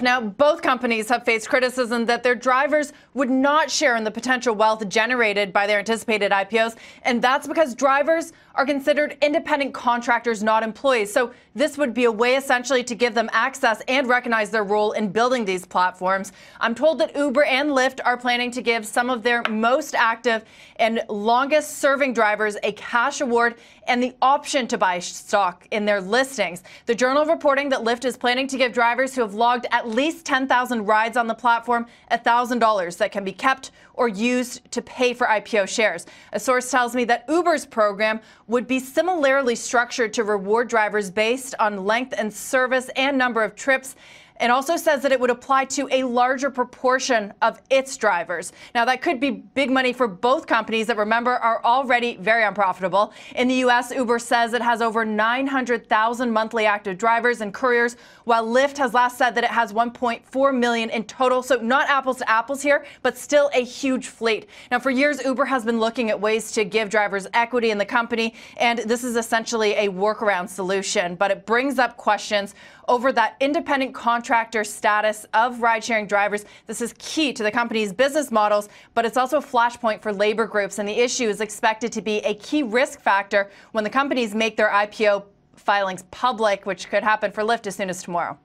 Now, both companies have faced criticism that their drivers would not share in the potential wealth generated by their anticipated IPOs, and that's because drivers are considered independent contractors, not employees. So this would be a way essentially to give them access and recognize their role in building these platforms. I'm told that Uber and Lyft are planning to give some of their most active and longest serving drivers a cash award and the option to buy stock in their listings. The Journal reporting that Lyft is planning to give drivers who have logged at least 10,000 rides on the platform $1,000 that can be kept or used to pay for IPO shares. A source tells me that Uber's program would be similarly structured to reward drivers based on length and service and number of trips, and also says that it would apply to a larger proportion of its drivers. Now, that could be big money for both companies that, remember, are already very unprofitable. In the U.S., Uber says it has over 900,000 monthly active drivers and couriers, while Lyft has last said that it has 1.4 million in total. So not apples to apples here, but still a huge fleet. Now, for years, Uber has been looking at ways to give drivers equity in the company, and this is essentially a workaround solution. But it brings up questions over that independent contractor status of ride-sharing drivers. This is key to the company's business models, but it's also a flashpoint for labor groups, and the issue is expected to be a key risk factor when the companies make their IPO filings public, which could happen for Lyft as soon as tomorrow.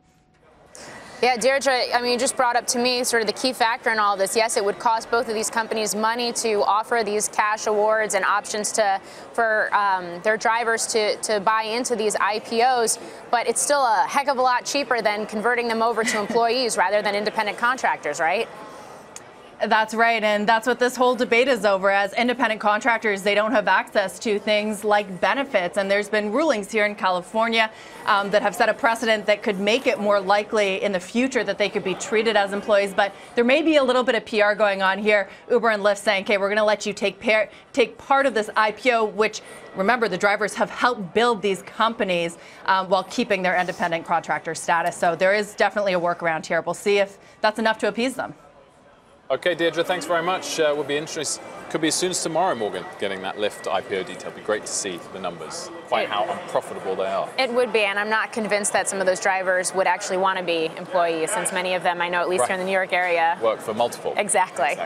Yeah, Deirdre, I mean, you just brought up to me sort of the key factor in all this. Yes, it would cost both of these companies money to offer these cash awards and options for their drivers to buy into these IPOs, but it's still a heck of a lot cheaper than converting them over to employees rather than independent contractors, right? That's right, and that's what this whole debate is over. As independent contractors, they don't have access to things like benefits, and there's been rulings here in California that have set a precedent that could make it more likely in the future that they could be treated as employees. But there may be a little bit of PR going on here. Uber and Lyft saying, okay, we're going to let you take part of this IPO, which, remember, the drivers have helped build these companies while keeping their independent contractor status. So there is definitely a workaround here. We'll see if that's enough to appease them. Okay, Deirdre, thanks very much. We'll be interested. Could be as soon as tomorrow, Morgan, getting that Lyft IPO detail. It'd be great to see the numbers, quite how unprofitable they are. It would be, and I'm not convinced that some of those drivers would actually want to be employees, since many of them, I know, at least here in the New York area, work for multiple. Exactly.